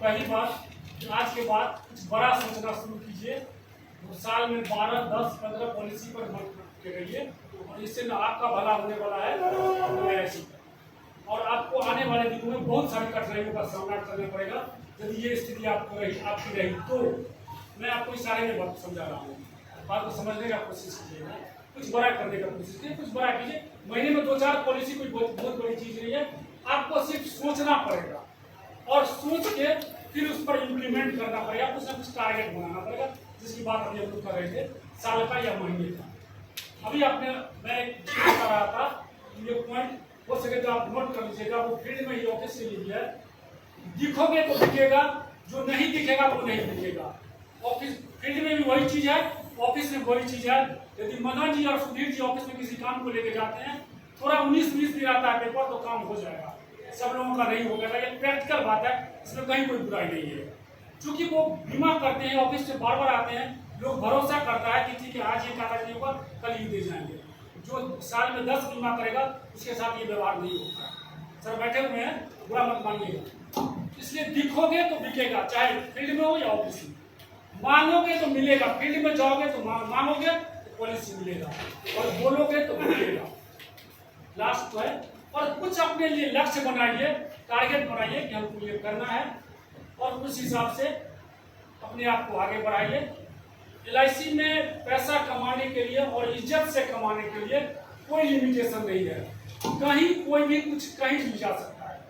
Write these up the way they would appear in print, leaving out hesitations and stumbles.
पहली बात आज के बाद कुछ बड़ा सोचना शुरू कीजिए। तो साल में 12, 10, 15 पॉलिसी पर मत करिए और इससे न आपका भला होने वाला है न ऐसी, और आपको आने वाले दिनों में बहुत सारी कठिनाइयों का सामना करना पड़ेगा। यदि ये स्थिति आपकी रही तो मैं आपको इशारे में बात समझा रहा हूँ, बात को समझने का कोशिश कीजिएगा, कुछ बड़ा करने का कोशिश कीजिए, कुछ बड़ा कीजिए। महीने में 2-4 पॉलिसी कोई बहुत बड़ी चीज नहीं है, आपको सिर्फ सोचना पड़ेगा और सोच के फिर उस पर इम्प्लीमेंट करना पड़ेगा, कुछ ना कुछ टारगेट बनाना पड़ेगा, जिसकी बात अभी हम लोग कर रहे थे, साल का या महीने का। अभी मैं एक बता रहा था, ये पॉइंट हो सके तो आप नोट कर लीजिएगा, वो फील्ड में ही ऑफिस से लीजिए। दिखोगे तो दिखेगा, जो नहीं दिखेगा वो नहीं दिखेगा। ऑफिस फील्ड में भी वही चीज है, ऑफिस में वही चीज है। यदि मदन जी और सुधीर जी ऑफिस में किसी काम को लेके जाते हैं, थोड़ा 19-20 दिन आता है पेपर तो काम हो जाएगा, सब लोगों का नहीं होगा। ये प्रैक्टिकल बात है, इसमें कहीं कोई बुराई नहीं है। क्योंकि वो बीमा करते हैं, ऑफिस से बार बार आते हैं, लोग भरोसा करता है कि ठीक है आज ये कागज नहीं होगा कल ही दे जाएंगे। जो साल में 10 बीमा करेगा उसके साथ ये व्यवहार नहीं होता। सर बैठे हुए हैं, बुरा मत मानिएगा। इसलिए दिखोगे तो बिकेगा, चाहे फील्ड में हो या ऑफिस में। मांगोगे तो मिलेगा, फील्ड में जाओगे तो मांगोगे तो पॉलिसी मिलेगा, और बोलोगे तो मिलेगा। लास्ट तो है। और कुछ अपने लिए लक्ष्य बनाइए, टारगेट बनाइए कि हमको ये करना है, और उस हिसाब से अपने आप को आगे बढ़ाइए। LIC में पैसा कमाने के लिए और इज्जत से कमाने के लिए कोई लिमिटेशन नहीं है, कहीं कोई भी कुछ कहीं भी जा सकता है।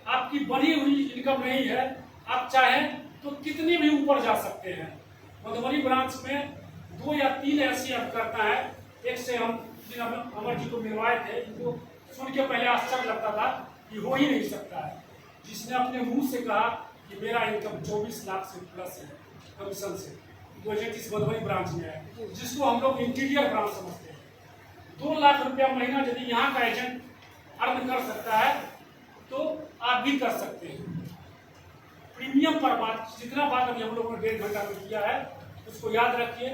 आपकी बनी हुई इनकम नहीं है, आप चाहें तो कितने भी ऊपर जा सकते हैं। मधुबनी ब्रांच में 2 या 3 ऐसी करता है। एक से हम अमर जी को मिलवाए थे, इनको सुन के पहले आश्चर्य लगता था कि हो ही नहीं सकता है, जिसने अपने मुंह से कहा कि मेरा इनकम 24 लाख से प्लस है कमीशन से। वो एजेंट इस मधुबनी ब्रांच में है, जिसको हम लोग इंटीरियर ब्रांच समझते हैं। 2 लाख रुपया महीना यदि यहाँ का एजेंट अर्न कर सकता है तो आप भी कर सकते हैं। प्रीमियम पर बात, जितना बात अभी हम लोगों ने 1.5 घंटा में किया है उसको याद रखिए।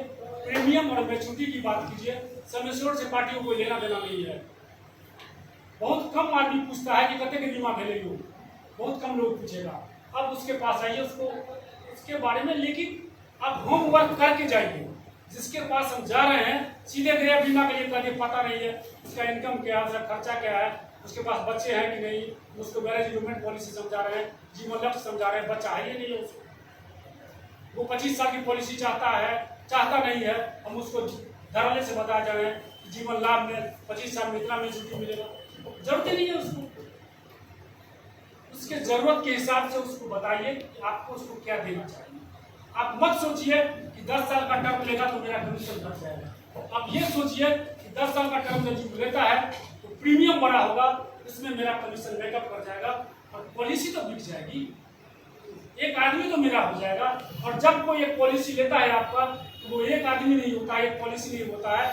प्रीमियम और मैच्योरिटी की बात कीजिए। सम एश्योर्ड से पार्टियों को लेना देना नहीं है। बहुत कम आदमी पूछता है कि कते के बीमा भेजे हो, बहुत कम लोग पूछेगा। अब उसके पास आइए, उसको उसके बारे में लेकिन आप होमवर्क करके जाइए। जिसके पास हम जा रहे हैं सीधे गृह बीमा के लिए कभी पता नहीं है उसका इनकम क्या है, उसका खर्चा क्या है, उसके पास बच्चे हैं कि नहीं, उसको मैरिज इन्वेस्टमेंट पॉलिसी समझा रहे हैं, जीवन लक्ष्य समझा रहे हैं, बच्चा है ही नहीं है उसको। वो 25 साल की पॉलिसी चाहता नहीं है, हम उसको धराले से बता जा रहे हैं जीवन लाभ में 25 साल में इतना मैच्योरिटी मिलेगा। जरूरत नहीं है उसको, उसके जरूरत के हिसाब से उसको बताइए कि आपको उसको क्या देना चाहिए। आप मत सोचिए कि 10 साल का टर्म लेगा तो मेरा कमीशन घट जाएगा। आप ये सोचिए कि 10 साल का टर्म जब लेता है तो प्रीमियम बड़ा होगा, इसमें मेरा कमीशन मेकअप कर जाएगा और पॉलिसी तो बिक जाएगी, एक आदमी तो मेरा हो जाएगा। और जब कोई एक पॉलिसी लेता है आपका, तो वो एक आदमी नहीं होता है, एक पॉलिसी नहीं होता है,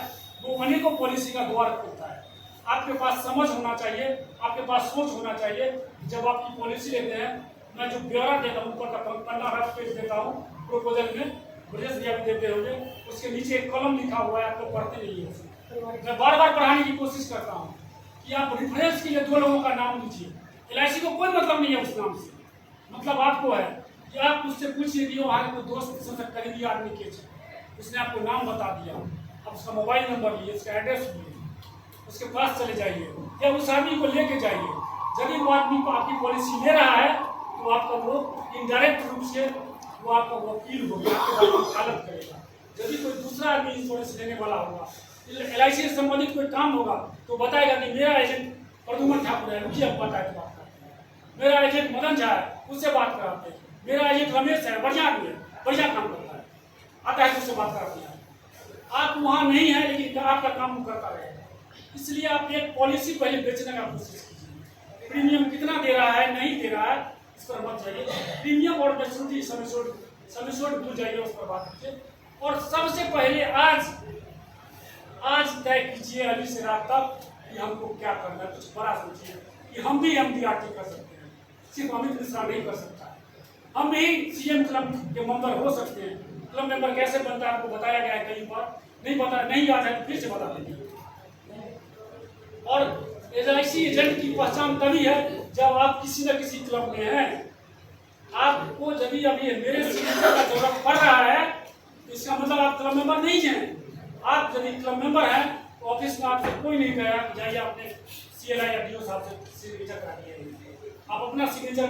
वो अनेकों पॉलिसी का द्वार खोलता है। आपके पास समझ होना चाहिए, आपके पास सोच होना चाहिए। जब आपकी पॉलिसी लेते हैं, मैं जो ब्यौरा देता हूँ, ऊपर का पन्ना रफ पेज देता हूँ प्रोपोजल में, ब्रजेश भैया भी देते होंगे, उसके नीचे एक कॉलम लिखा हुआ है, आपको पढ़ते नहीं है। मैं बार बार पढ़ाने की कोशिश करता हूँ कि आप रिफरेंस के लिए 2 लोगों का नाम लीजिए। LIC को कोई मतलब नहीं है उस नाम से, मतलब आपको है कि आप उससे पूछिए कि वहाँ कोई दोस्त सबसे करीबी आदमी के, उसने आपको नाम बता दिया, आप उसका मोबाइल नंबर लिए, उसका एड्रेस लिए, उसके पास चले जाइए या उस आदमी को लेके जाइए। यदि वो आदमी को आपकी पॉलिसी ले रहा है तो आपका वो इनडायरेक्ट रूप से वो आपका वकील होगा, आपके वकालत करेगा। यदि कोई दूसरा आदमी इंश्योरेंस लेने वाला होगा, LIC से संबंधित कोई काम होगा तो बताएगा कि मेरा एजेंट प्रद्युमन ठाकुर है, रुकिए हम बताए तो बात करते हैं, मेरा एजेंट मदन झा है, उससे बात कराते हैं, मेरा एजेंट रमेश है, बढ़िया आदमी है, बढ़िया काम करता है, आता है तो उससे बात कराते हैं। आप वहाँ नहीं है लेकिन आपका काम करता रहेगा। इसलिए आप एक पॉलिसी पहले बेचने का कोशिश कीजिए। प्रीमियम कितना दे रहा है, नहीं दे रहा है, इस पर मत जाइए। प्रीमियम और मैच्योरिटी सम एश्योर्ड भूल जाइए, उस पर बात कीजिए। और सबसे पहले आज तय कीजिए अभी से रात तक कि हमको क्या करना है। कुछ बड़ा सोचिए कि हम भी MDRT कर सकते हैं, सिर्फ अमित मिश्रा नहीं कर सकता है। हम भी CM क्लब के मेंबर हो सकते हैं। क्लब मेंबर कैसे बनता है आपको बताया गया है कई बार, नहीं याद है तो फिर से बता देंगे। और LIC एजेंट की पहचान तभी है जब आप किसी न किसी क्लब में हैं। आपको यदि अभी मेरे सिग्नेचर का जरूरत पड़ रहा है, इसका मतलब आप क्लब मेंबर नहीं हैं। आप यदि क्लब मेंबर हैं तो ऑफिस में आपसे कोई नहीं कहेगा जाइए अपने CLI या DO साहब से सिग्नेचर कराइए। आप अपना सिग्नेचर